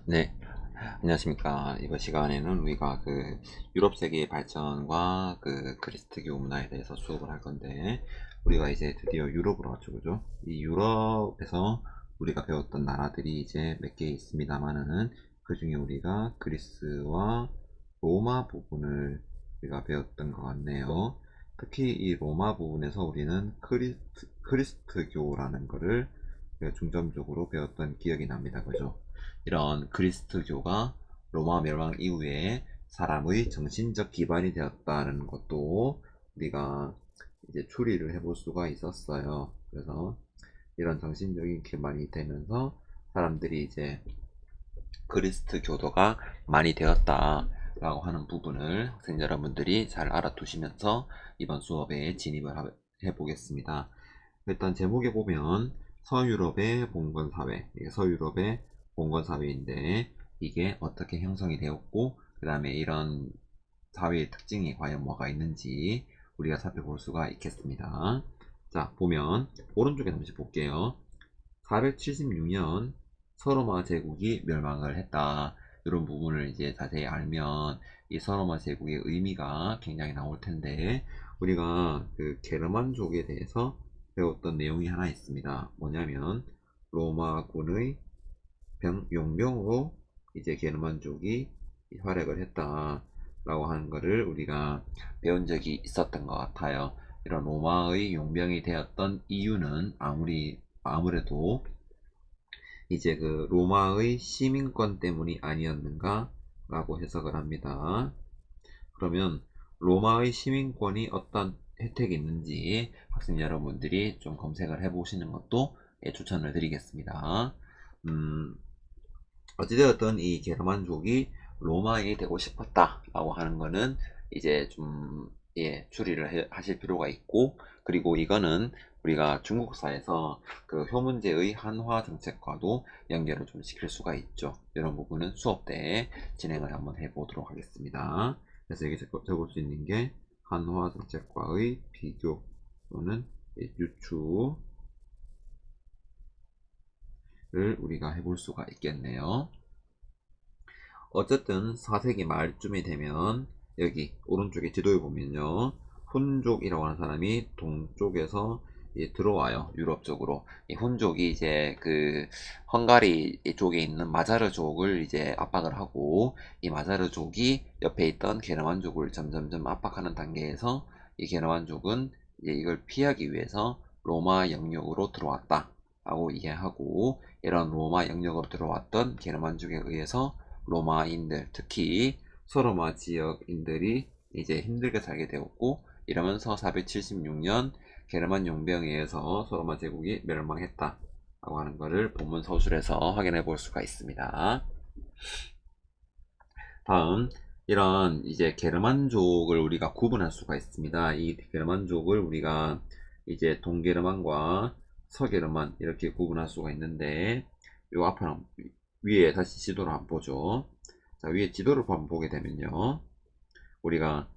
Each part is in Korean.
네. 안녕하십니까. 이번 시간에는 우리가 유럽 세계의 발전과 그리스도교 문화에 대해서 수업을 할 건데, 우리가 이제 드디어 유럽으로 왔죠, 그죠? 이 유럽에서 우리가 배웠던 나라들이 이제 몇 개 있습니다만은, 그 중에 우리가 그리스와 로마 부분을 우리가 배웠던 것 같네요. 특히 이 로마 부분에서 우리는 크리스트교라는 거를 중점적으로 배웠던 기억이 납니다, 그죠? 이런 그리스도교가 로마 멸망 이후에 사람의 정신적 기반이 되었다는 것도 우리가 이제 추리를 해볼 수가 있었어요. 그래서 이런 정신적인 기반이 되면서 사람들이 이제 그리스도교도가 많이 되었다라고 하는 부분을 학생 여러분들이 잘 알아두시면서 이번 수업에 진입을 해보겠습니다. 일단 제목에 보면 서유럽의 봉건사회, 이게 서유럽의 봉건사회인데 이게 어떻게 형성이 되었고 그 다음에 이런 사회의 특징이 과연 뭐가 있는지 우리가 살펴볼 수가 있겠습니다. 자, 보면 오른쪽에 잠시 볼게요. 476년 서로마 제국이 멸망을 했다. 이런 부분을 이제 자세히 알면 이 서로마 제국의 의미가 굉장히 나올 텐데, 우리가 그 게르만족에 대해서 배웠던 내용이 하나 있습니다. 뭐냐면 로마군의 용병으로 이제 게르만족이 활약을 했다라고 하는 것을 우리가 배운 적이 있었던 것 같아요. 이런 로마의 용병이 되었던 이유는 아무래도 이제 그 로마의 시민권 때문이 아니었는가 라고 해석을 합니다. 그러면 로마의 시민권이 어떤 혜택이 있는지 학생 여러분들이 좀 검색을 해 보시는 것도 추천을 드리겠습니다. 어찌되었든 이 게르만족이 로마인이 되고 싶었다 라고 하는 거는 이제 좀 추리를 하실 필요가 있고, 그리고 이거는 우리가 중국사에서 그 효문제의 한화 정책과도 연결을 좀 시킬 수가 있죠. 이런 부분은 수업 때 진행을 한번 해보도록 하겠습니다. 그래서 여기 적을 수 있는 게 한화 정책과의 비교 또는 유추를 우리가 해볼 수가 있겠네요. 어쨌든 4세기 말쯤이 되면 여기 오른쪽에 지도에 보면요, 훈족이라고 하는 사람이 동쪽에서 들어와요. 유럽 쪽으로. 이 훈족이 이제 그 헝가리 쪽에 있는 마자르족을 이제 압박을 하고, 이 마자르족이 옆에 있던 게르만족을 점점점 압박하는 단계에서 이 게르만족은 이제 이걸 피하기 위해서 로마 영역으로 들어왔다 라고 이해하고, 이런 로마 영역으로 들어왔던 게르만족에 의해서 로마인들, 특히 서로마 지역인들이 이제 힘들게 살게 되었고, 이러면서 476년 게르만 용병에 의해서 서로마 제국이 멸망했다 라고 하는 것을 본문 서술에서 확인해 볼 수가 있습니다. 다음, 이런 이제 게르만족을 우리가 구분할 수가 있습니다. 이 게르만족을 우리가 이제 동게르만과 서게르만 이렇게 구분할 수가 있는데, 요 앞에 위에 다시 지도를 한번 보죠. 자, 위에 지도를 한번 보게 되면요, 우리가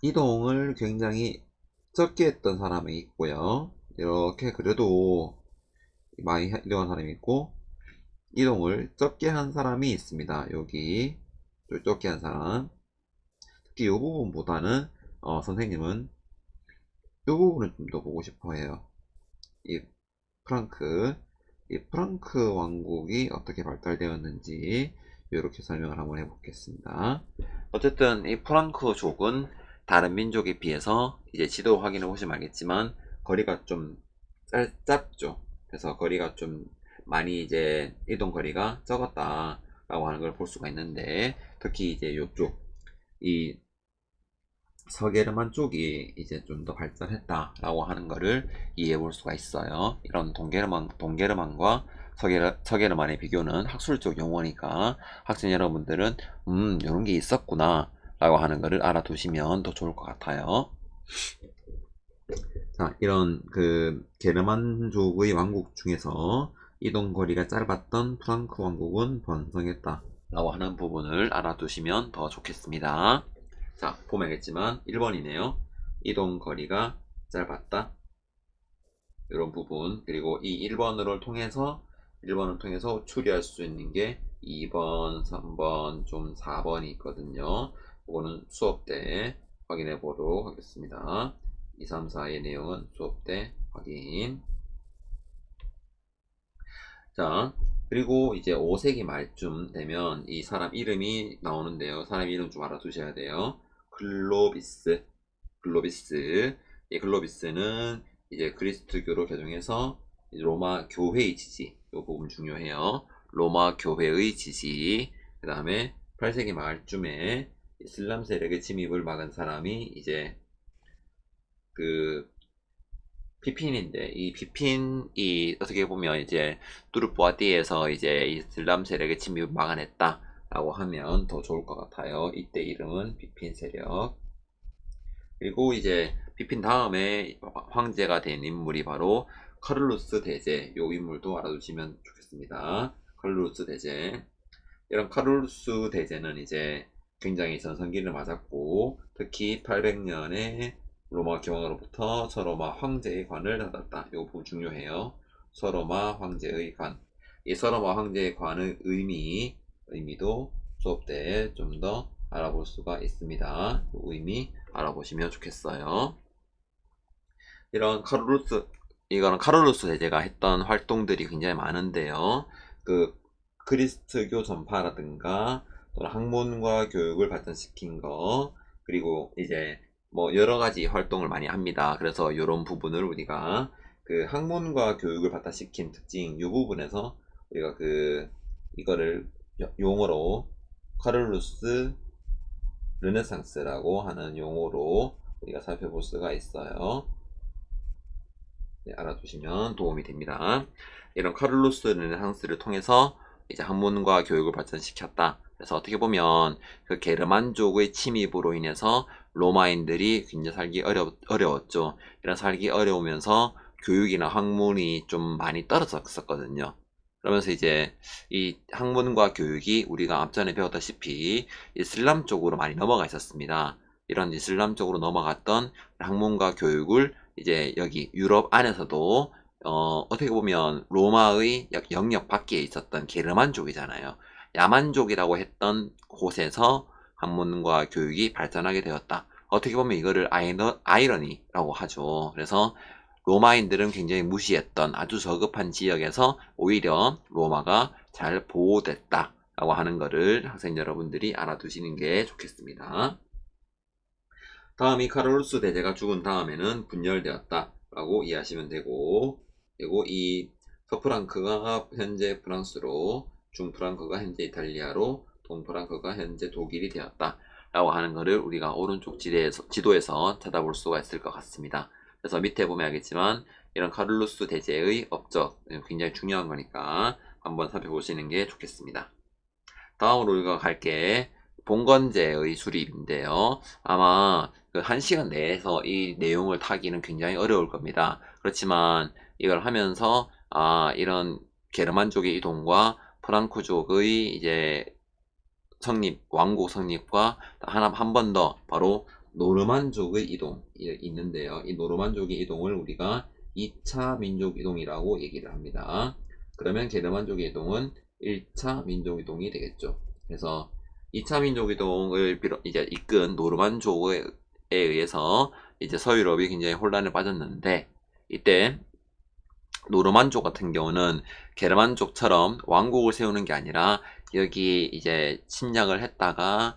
이동을 굉장히 적게 했던 사람이 있고요, 이렇게 그래도 많이 이동한 사람이 있고, 이동을 적게 한 사람이 있습니다. 여기 적게 한 사람, 특히 이 부분보다는 선생님은 이 부분을 좀 더 보고 싶어 해요. 이 프랑크 이 프랑크 왕국이 어떻게 발달되었는지 이렇게 설명을 한번 해보겠습니다. 어쨌든 이 프랑크족은 다른 민족에 비해서 이제 지도 확인해 보시면 알겠지만 거리가 좀 짧죠. 그래서 거리가 좀 많이 이제 이동 거리가 적었다라고 하는 걸 볼 수가 있는데, 특히 이제 이쪽 이 서게르만 쪽이 이제 좀 더 발전했다라고 하는 거를 이해해 볼 수가 있어요. 이런 동게르만과 서게르만의 비교는 학술적 용어니까 학생 여러분들은 이런 게 있었구나 라고 하는 거를 알아두시면 더 좋을 것 같아요. 자, 이런 그 게르만족의 왕국 중에서 이동 거리가 짧았던 프랑크 왕국은 번성했다 라고 하는 부분을 알아두시면 더 좋겠습니다. 자, 보면 알겠지만 1번이네요. 이동 거리가 짧았다, 이런 부분. 그리고 이 1번을 통해서 1번을 통해서 추리할 수 있는 게 2번, 3번, 좀 4번이 있거든요. 이거는 수업 때 확인해 보도록 하겠습니다. 2, 3, 4의 내용은 수업 때 확인. 자, 그리고 이제 5세기 말쯤 되면 이 사람 이름이 나오는데요. 사람 이름 좀 알아두셔야 돼요. 글로비스. 글로비스. 이 글로비스는 이제 그리스도교로 개종해서 로마 교회의 지지. 이 부분 중요해요. 로마 교회의 지지. 그 다음에 8세기 말쯤에 이슬람 세력의 침입을 막은 사람이 이제 그 피핀인데, 이 피핀이 어떻게 보면 이제 뚜르보아띠에서 이제 이슬람 세력의 침입을 막아냈다 라고 하면 더 좋을 것 같아요. 이때 이름은 피핀 세력. 그리고 이제 피핀 다음에 황제가 된 인물이 바로 카를루스 대제. 요 인물도 알아두시면 좋겠습니다. 카를루스 대제. 이런 카를루스 대제는 이제 굉장히 전성기를 맞았고, 특히 800년에 로마 교황으로부터 서로마 황제의 관을 받았다. 이 부분 중요해요. 서로마 황제의 관. 이 서로마 황제의 관의 의미도 수업 때 좀 더 알아볼 수가 있습니다. 그 의미 알아보시면 좋겠어요. 이거는 카를루스 대제가 했던 활동들이 굉장히 많은데요. 그 그리스도교 전파라든가 또는 학문과 교육을 발전시킨 거, 그리고 이제 뭐 여러 가지 활동을 많이 합니다. 그래서 이런 부분을 우리가 그 학문과 교육을 발달시킨 특징 이 부분에서 우리가 이거를 용어로 카를루스 르네상스라고 하는 용어로 우리가 살펴볼 수가 있어요. 네, 알아두시면 도움이 됩니다. 이런 카를루스 르네상스를 통해서 이제 학문과 교육을 발전시켰다. 그래서 어떻게 보면 그 게르만족의 침입으로 인해서 로마인들이 굉장히 살기 어려웠죠. 이런 살기 어려우면서 교육이나 학문이 좀 많이 떨어졌었거든요. 그러면서 이제 이 학문과 교육이 우리가 앞전에 배웠다시피 이슬람 쪽으로 많이 넘어가 있었습니다. 이런 이슬람 쪽으로 넘어갔던 학문과 교육을 이제 여기 유럽 안에서도 어떻게 보면 로마의 영역 밖에 있었던 게르만족이잖아요. 야만족이라고 했던 곳에서 학문과 교육이 발전하게 되었다. 어떻게 보면 이거를 아이러니라고 하죠. 그래서 로마인들은 굉장히 무시했던 아주 저급한 지역에서 오히려 로마가 잘 보호됐다 라고 하는 것을 학생 여러분들이 알아두시는 게 좋겠습니다. 다음이 카를루스 대제가 죽은 다음에는 분열되었다 라고 이해하시면 되고, 그리고 이 서프랑크가 현재 프랑스로, 중프랑크가 현재 이탈리아로, 동프랑크가 현재 독일이 되었다 라고 하는 것을 우리가 오른쪽 지도에서 찾아볼 수가 있을 것 같습니다. 그래서 밑에 보면 알겠지만 이런 카를루스 대제의 업적 굉장히 중요한 거니까 한번 살펴보시는 게 좋겠습니다. 다음으로 우리가 갈게 봉건제의 수립인데요. 아마 그 1시간 내에서 이 내용을 타기는 굉장히 어려울 겁니다. 그렇지만 이걸 하면서 이런 게르만족의 이동과 프랑크족의 이제 성립, 왕국 성립과 한 번 더 바로 노르만족의 이동이 있는데요. 이 노르만족의 이동을 우리가 2차 민족 이동이라고 얘기를 합니다. 그러면 게르만족의 이동은 1차 민족 이동이 되겠죠. 그래서 2차 민족 이동을 이제 이끈 노르만족에 의해서 이제 서유럽이 굉장히 혼란에 빠졌는데, 이때 노르만족 같은 경우는 게르만족처럼 왕국을 세우는 게 아니라 여기 이제 침략을 했다가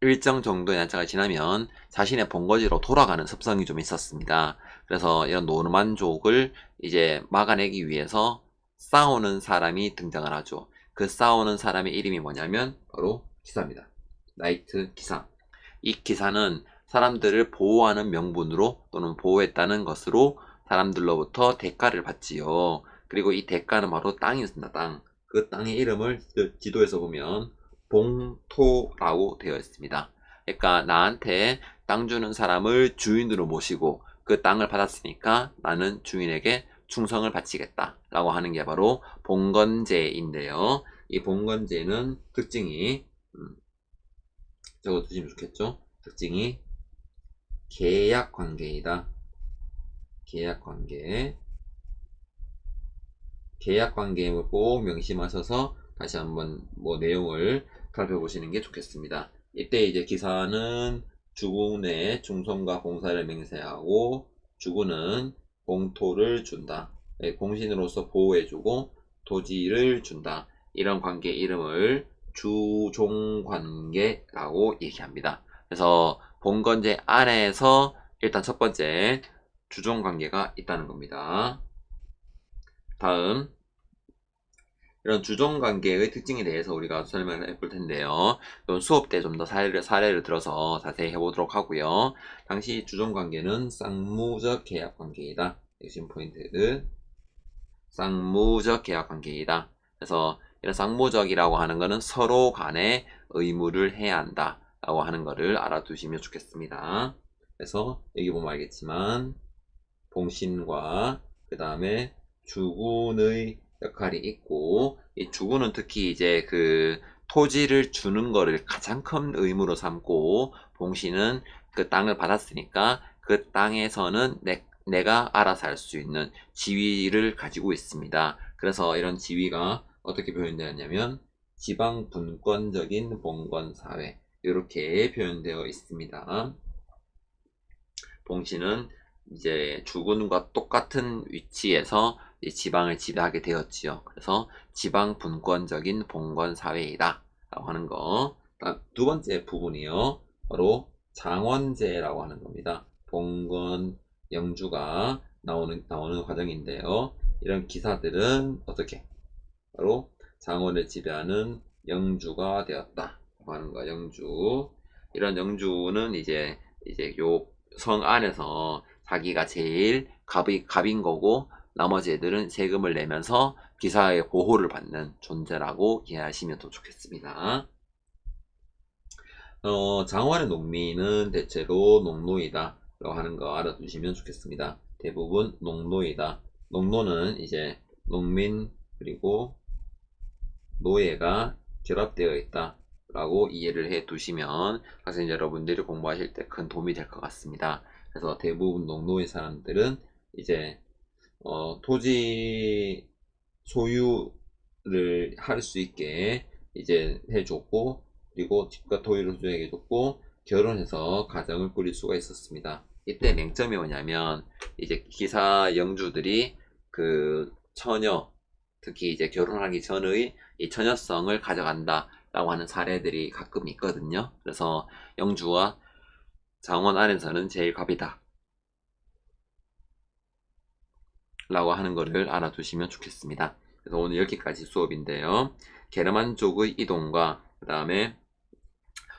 일정 정도의 날짜가 지나면 자신의 본거지로 돌아가는 습성이 좀 있었습니다. 그래서 이런 노르만족을 이제 막아내기 위해서 싸우는 사람이 등장을 하죠. 그 싸우는 사람의 이름이 뭐냐면 바로 기사입니다. 나이트 기사. 이 기사는 사람들을 보호하는 명분으로 또는 보호했다는 것으로 사람들로부터 대가를 받지요. 그리고 이 대가는 바로 땅이었습니다. 땅. 그 땅의 이름을 지도에서 보면 봉토라고 되어 있습니다. 그러니까 나한테 땅 주는 사람을 주인으로 모시고 그 땅을 받았으니까 나는 주인에게 충성을 바치겠다 라고 하는 게 바로 봉건제인데요. 이 봉건제는 특징이 적어두시면 좋겠죠. 특징이 계약관계이다. 계약관계. 계약 관계임을 꼭 명심하셔서 다시 한번 뭐 내용을 살펴보시는 게 좋겠습니다. 이때 이제 기사는 주군의 충성과 봉사를 맹세하고 주군은 공토를 준다. 네, 공신으로서 보호해주고 토지를 준다. 이런 관계 이름을 주종관계라고 얘기합니다. 그래서 본건제 안에서 일단 첫 번째 주종관계가 있다는 겁니다. 다음 이런 주종관계의 특징에 대해서 우리가 설명을 해볼 텐데요. 이건 수업 때 좀 더 사례를 들어서 자세히 해보도록 하고요. 당시 주종관계는 쌍무적 계약관계이다. 핵심 포인트. 쌍무적 계약관계이다. 그래서 이런 쌍무적이라고 하는 것은 서로 간에 의무를 해야 한다. 라고 하는 것을 알아두시면 좋겠습니다. 그래서 여기 보면 알겠지만 봉신과 그 다음에 주군의 역할이 있고 이 주군은 특히 이제 그 토지를 주는 거를 가장 큰 의무로 삼고 봉신은 그 땅을 받았으니까 그 땅에서는 내가 알아서 할 수 있는 지위를 가지고 있습니다. 그래서 이런 지위가 어떻게 표현되었냐면 지방 분권적인 봉건사회 이렇게 표현되어 있습니다. 봉신은 이제 주군과 똑같은 위치에서 지방을 지배하게 되었지요. 그래서 지방 분권적인 봉건 사회이다 라고 하는 거. 두 번째 부분이요. 바로 장원제라고 하는 겁니다. 봉건 영주가 나오는 과정인데요. 이런 기사들은 어떻게 바로 장원을 지배하는 영주가 되었다 라고 하는 거. 영주. 이런 영주는 이제 요 성 안에서 자기가 제일 갑인 거고 나머지 애들은 세금을 내면서 기사의 보호를 받는 존재라고 이해하시면 더 좋겠습니다. 장원의 농민은 대체로 농노이다 라고 하는 거 알아두시면 좋겠습니다. 대부분 농노이다. 농노는 이제 농민 그리고 노예가 결합되어 있다 라고 이해를 해 두시면 학생 여러분들이 공부하실 때 큰 도움이 될 것 같습니다. 그래서 대부분 농노의 사람들은 이제 토지 소유를 할 수 있게 이제 해줬고 그리고 집과 토지를 소유해줬고 결혼해서 가정을 꾸릴 수가 있었습니다. 이때 맹점이 뭐냐면 이제 기사 영주들이 그 처녀 특히 이제 결혼하기 전의 이 처녀성을 가져간다 라고 하는 사례들이 가끔 있거든요. 그래서 영주와 장원 안에서는 제일 갑이다 라고 하는 것을 알아두시면 좋겠습니다. 그래서 오늘 여기까지 수업인데요. 게르만족의 이동과 그 다음에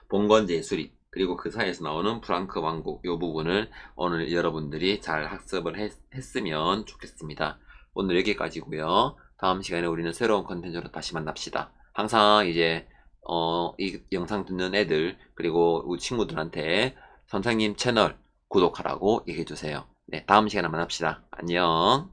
봉건제의 수립 그리고 그 사이에서 나오는 프랑크 왕국 이 부분을 오늘 여러분들이 잘 학습을 했으면 좋겠습니다. 오늘 여기까지고요. 다음 시간에 우리는 새로운 컨텐츠로 다시 만납시다. 항상 이제 이 영상 듣는 애들 그리고 우리 친구들한테 선생님 채널 구독하라고 얘기해주세요. 네, 다음 시간에 만납시다. 안녕.